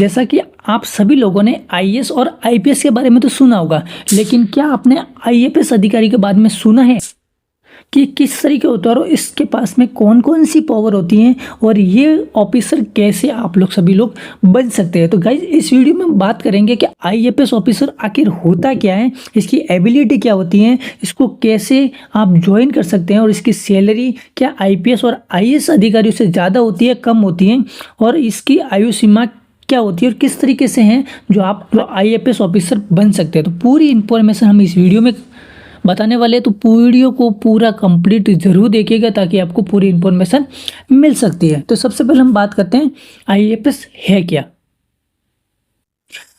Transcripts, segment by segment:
जैसा कि आप सभी लोगों ने आईएएस और आईपीएस के बारे में तो सुना होगा, लेकिन क्या आपने आईएफएस अधिकारी के बारे में सुना है कि किस तरीके होता है और इसके पास में कौन कौन सी पावर होती हैं और ये ऑफिसर कैसे आप लोग सभी लोग बन सकते हैं। तो गाइज इस वीडियो में बात करेंगे कि आईएफएस ऑफिसर आखिर होता क्या है, इसकी एबिलिटी क्या होती है, इसको कैसे आप ज्वाइन कर सकते हैं और इसकी सैलरी क्या आईपीएस और आईएएस अधिकारियों से ज़्यादा होती है, कम होती है, और इसकी आयु सीमा क्या होती है और किस तरीके से हैं जो आईएफएस ऑफिसर बन सकते हैं। तो पूरी इन्फॉर्मेशन हम इस वीडियो में बताने वाले हैं, तो वीडियो को पूरा कंप्लीट जरूर देखिएगा ताकि आपको पूरी इन्फॉर्मेशन मिल सकती है। तो सबसे पहले हम बात करते हैं आईएफएस है क्या।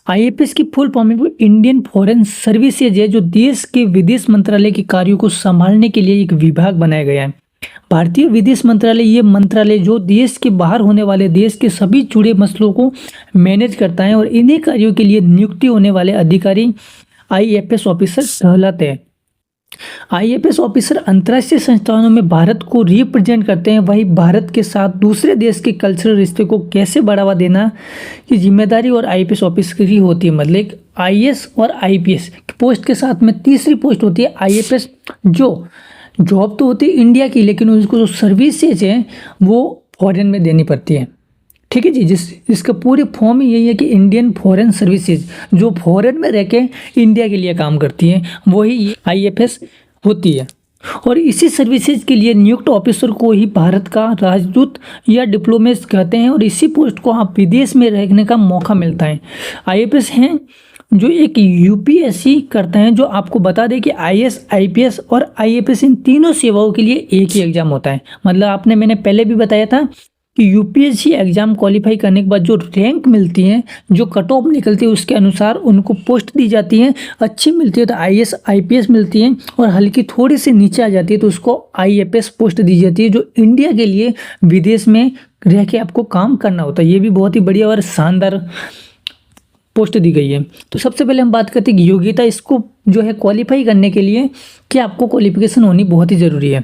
आईएफएस की full form Indian foreign services है, जो देश के विदेश मंत्रालय के कार्यों को संभालने के लिए एक विभाग बनाया गया है। भारतीय विदेश मंत्रालय ये मंत्रालय जो देश के बाहर होने वाले देश के सभी जुड़े मसलों को मैनेज करता है और इन्हीं कार्यों के लिए नियुक्ति होने वाले अधिकारी आईएफएस ऑफिसर कहलाते हैं। आईएफएस ऑफिसर अंतर्राष्ट्रीय संस्थानों में भारत को रिप्रेजेंट करते हैं, वही भारत के साथ दूसरे देश के कल्चरल रिश्ते को कैसे बढ़ावा देना की जिम्मेदारी और आईएफएस ऑफिसर की होती है। मतलब एक आईएएस और आईपीएस पोस्ट के साथ में तीसरी पोस्ट होती है आईएफएस, जो जॉब तो होती है इंडिया की, लेकिन उसको जो सर्विसेज है वो फॉरेन में देनी पड़ती है। ठीक है जी, जिसका पूरी फॉर्म ही यही है कि इंडियन फॉरेन सर्विसेज, जो फॉरेन में रह के इंडिया के लिए काम करती है वही आईएफएस होती है। और इसी सर्विसेज के लिए नियुक्त ऑफिसर को ही भारत का राजदूत या डिप्लोमेट कहते हैं और इसी पोस्ट को आप विदेश में रहने का मौका मिलता है। आईएफएस हैं जो एक यूपीएससी करते हैं, जो आपको बता दें कि आईएएस, आईपीएस और आईएफएस इन तीनों सेवाओं के लिए एक ही एग्जाम होता है। मतलब मैंने पहले भी बताया था कि यूपीएससी एग्जाम क्वालिफाई करने के बाद जो रैंक मिलती है, जो कट ऑफ निकलती है, उसके अनुसार उनको पोस्ट दी जाती है। अच्छी मिलती है तो आईएएस आईपीएस मिलती है और हल्की थोड़ी सी नीचे आ जाती है तो उसको आईएफएस पोस्ट दी जाती है, जो इंडिया के लिए विदेश में रह के आपको काम करना होता है। ये भी बहुत ही बढ़िया और शानदार पोस्ट दी गई है। तो सबसे पहले हम बात करते हैं कि योग्यता, इसको जो है क्वालिफाई करने के लिए क्या आपको क्वालिफिकेशन होनी बहुत ही ज़रूरी है।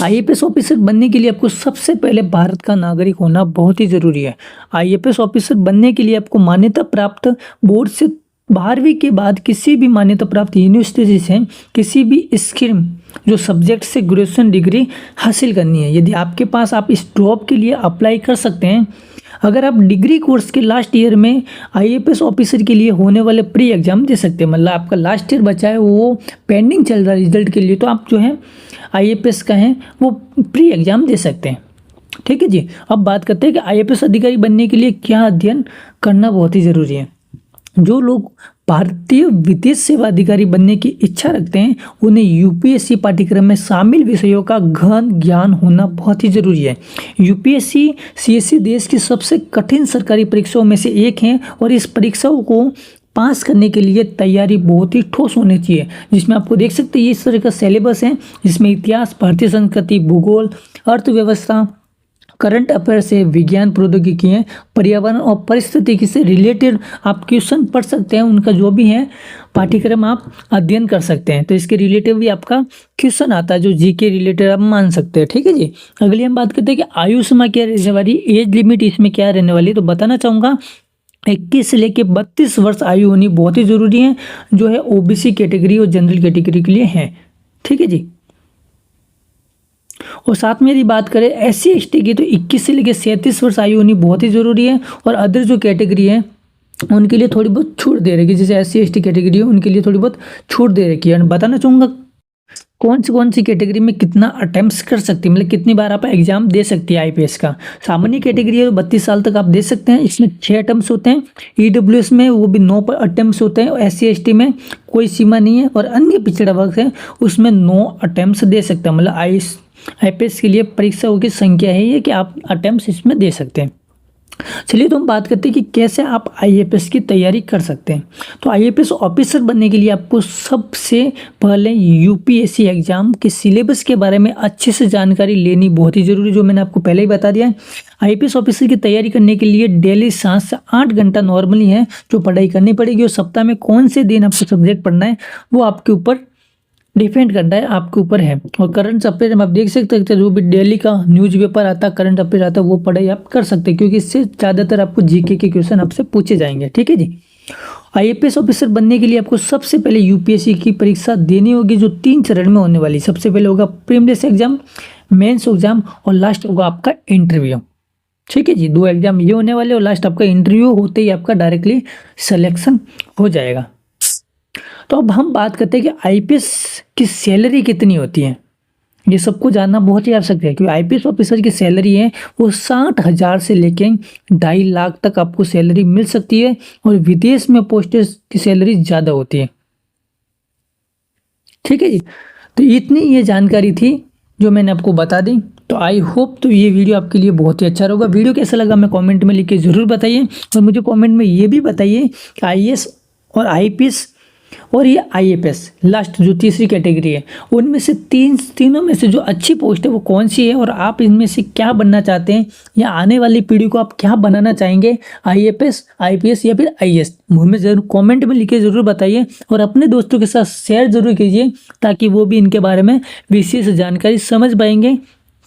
आईएफएस ऑफिसर बनने के लिए आपको सबसे पहले भारत का नागरिक होना बहुत ही ज़रूरी है। आईएफएस ऑफिसर बनने के लिए आपको मान्यता प्राप्त बोर्ड से 12वीं के बाद किसी भी मान्यता प्राप्त यूनिवर्सिटी से किसी भी स्ट्रीम जो सब्जेक्ट से ग्रेजुएशन डिग्री हासिल करनी है। यदि आपके पास, आप इस जॉब के लिए अप्लाई कर सकते हैं। अगर आप डिग्री कोर्स के लास्ट ईयर में आईएफएस ऑफिसर के लिए होने वाले प्री एग्जाम दे सकते हैं, मतलब आपका लास्ट ईयर बचा है वो पेंडिंग चल रहा है रिजल्ट के लिए, तो आप जो है आईएफएस का है वो प्री एग्जाम दे सकते हैं। ठीक है जी, अब बात करते हैं कि आईएफएस अधिकारी बनने के लिए क्या अध्ययन करना बहुत ही ज़रूरी है। जो लोग भारतीय विदेश सेवा अधिकारी बनने की इच्छा रखते हैं उन्हें यूपीएससी पाठ्यक्रम में शामिल विषयों का गहन ज्ञान होना बहुत ही ज़रूरी है। यूपीएससी सीएससी देश की सबसे कठिन सरकारी परीक्षाओं में से एक है और इस परीक्षाओं को पास करने के लिए तैयारी बहुत ही ठोस होनी चाहिए, जिसमें आपको देख सकते हैं ये इस तरह का सिलेबस है, जिसमें इतिहास, भारतीय संस्कृति, भूगोल, अर्थव्यवस्था, करंट अफेयर से विज्ञान, प्रौद्योगिकी है, पर्यावरण और परिस्थितिकी से रिलेटेड आप क्वेश्चन पढ़ सकते हैं। उनका जो भी है पाठ्यक्रम आप अध्ययन कर सकते हैं, तो इसके रिलेटिव भी आपका क्वेश्चन आता है जो जीके रिलेटेड आप मान सकते हैं। ठीक है जी, अगली हम बात करते हैं कि आयु सीमा क्या रहने वाली, एज लिमिट इसमें क्या रहने वाली। तो बताना चाहूँगा 21 से लेकर 32 वर्ष आयु होनी बहुत ही ज़रूरी है, जो है ओबीसी कैटेगरी और जनरल कैटेगरी के लिए है। ठीक है जी, और साथ में यदि बात करें एससी एसटी की तो 21 से लेकर 37 वर्ष आयु होनी बहुत ही ज़रूरी है, और अदर जो कैटेगरी है उनके लिए थोड़ी बहुत छूट दे रखी है, जैसे एससी एसटी कैटेगरी है उनके लिए थोड़ी बहुत छूट दे रखी है। बताना चाहूँगा कौन सी कैटेगरी में कितना अटेम्प्ट्स कर सकती है, मतलब कितनी बार आप एग्जाम दे सकती है आईपीएस का। सामान्य कैटेगरी है 32 साल तक आप दे सकते हैं, इसमें 6 अटेम्प्ट्स होते हैं। ईडब्ल्यूएस में वो भी 9 अटेम्प्ट्स होते हैं, और एससी एसटी में कोई सीमा नहीं है, और अन्य पिछड़ा वर्ग है उसमें 9 अटेम्प्ट्स दे सकते हैं। मतलब आईपीएस के लिए परीक्षाओं की संख्या है ये कि आप अटेम्प्ट्स इसमें दे सकते हैं। चलिए तो हम बात करते हैं कि कैसे आप आईएफएस की तैयारी कर सकते हैं। तो आईएफएस ऑफिसर बनने के लिए आपको सबसे पहले यूपीएससी एग्जाम के सिलेबस के बारे में अच्छे से जानकारी लेनी बहुत ही जरूरी है, जो मैंने आपको पहले ही बता दिया है। आईपीएस ऑफिसर की तैयारी करने के लिए डेली 7 से 8 घंटा नॉर्मली है जो पढ़ाई करनी पड़ेगी, और सप्ताह में कौन से दिन आपको सब्जेक्ट पढ़ना है वो आपके ऊपर डिपेंड करता है, आपके ऊपर है। और करंट अफेयर आप देख सकते हैं, जो भी डेली का न्यूज़पेपर आता है, करंट अफेयर आता है, वो पढ़ाई आप कर सकते हैं, क्योंकि इससे ज़्यादातर आपको जीके के क्वेश्चन आपसे पूछे जाएंगे। ठीक है जी। आईएपीएस ऑफिसर बनने के लिए आपको सबसे पहले यूपीएससी की परीक्षा देनी होगी, जो 3 चरण में होने वाली। सबसे पहले होगा प्रीलिम्स एग्जाम, मेंस एग्जाम और लास्ट होगा आपका इंटरव्यू। ठीक है जी, 2 एग्जाम ये होने वाले और लास्ट आपका इंटरव्यू होते ही आपका डायरेक्टली सिलेक्शन हो जाएगा। तो अब हम बात करते हैं कि आईपीएस की सैलरी कितनी होती है। ये सबको जानना बहुत ही आवश्यक है, क्योंकि आईपीएस ऑफिसर की सैलरी है वो 60,000 से लेके 2.5 लाख तक आपको सैलरी मिल सकती है, और विदेश में पोस्टेज की सैलरी ज़्यादा होती है। ठीक है जी, तो इतनी ये जानकारी थी जो मैंने आपको बता दी। तो आई होप तो ये वीडियो आपके लिए बहुत ही अच्छा रहेगा। वीडियो कैसा लगा मैं कमेंट में लिख के ज़रूर बताइए, और मुझे कमेंट में ये भी बताइए कि आईएएस और आईपीएस और ये आईएफएस लास्ट जो तीसरी कैटेगरी है, उनमें से तीनों में से जो अच्छी पोस्ट है वो कौन सी है, और आप इनमें से क्या बनना चाहते हैं, या आने वाली पीढ़ी को आप क्या बनाना चाहेंगे, आईएफएस, आईपीएस या फिर आईएएस। मुझे जरूर कमेंट में लिख के ज़रूर बताइए, और अपने दोस्तों के साथ शेयर जरूर कीजिए, ताकि वो भी इनके बारे में विशेष जानकारी समझ पाएंगे।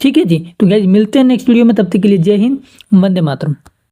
ठीक है जी, तो गाइस मिलते हैं नेक्स्ट वीडियो में, तब तक के लिए जय हिंद, वंदे मातरम।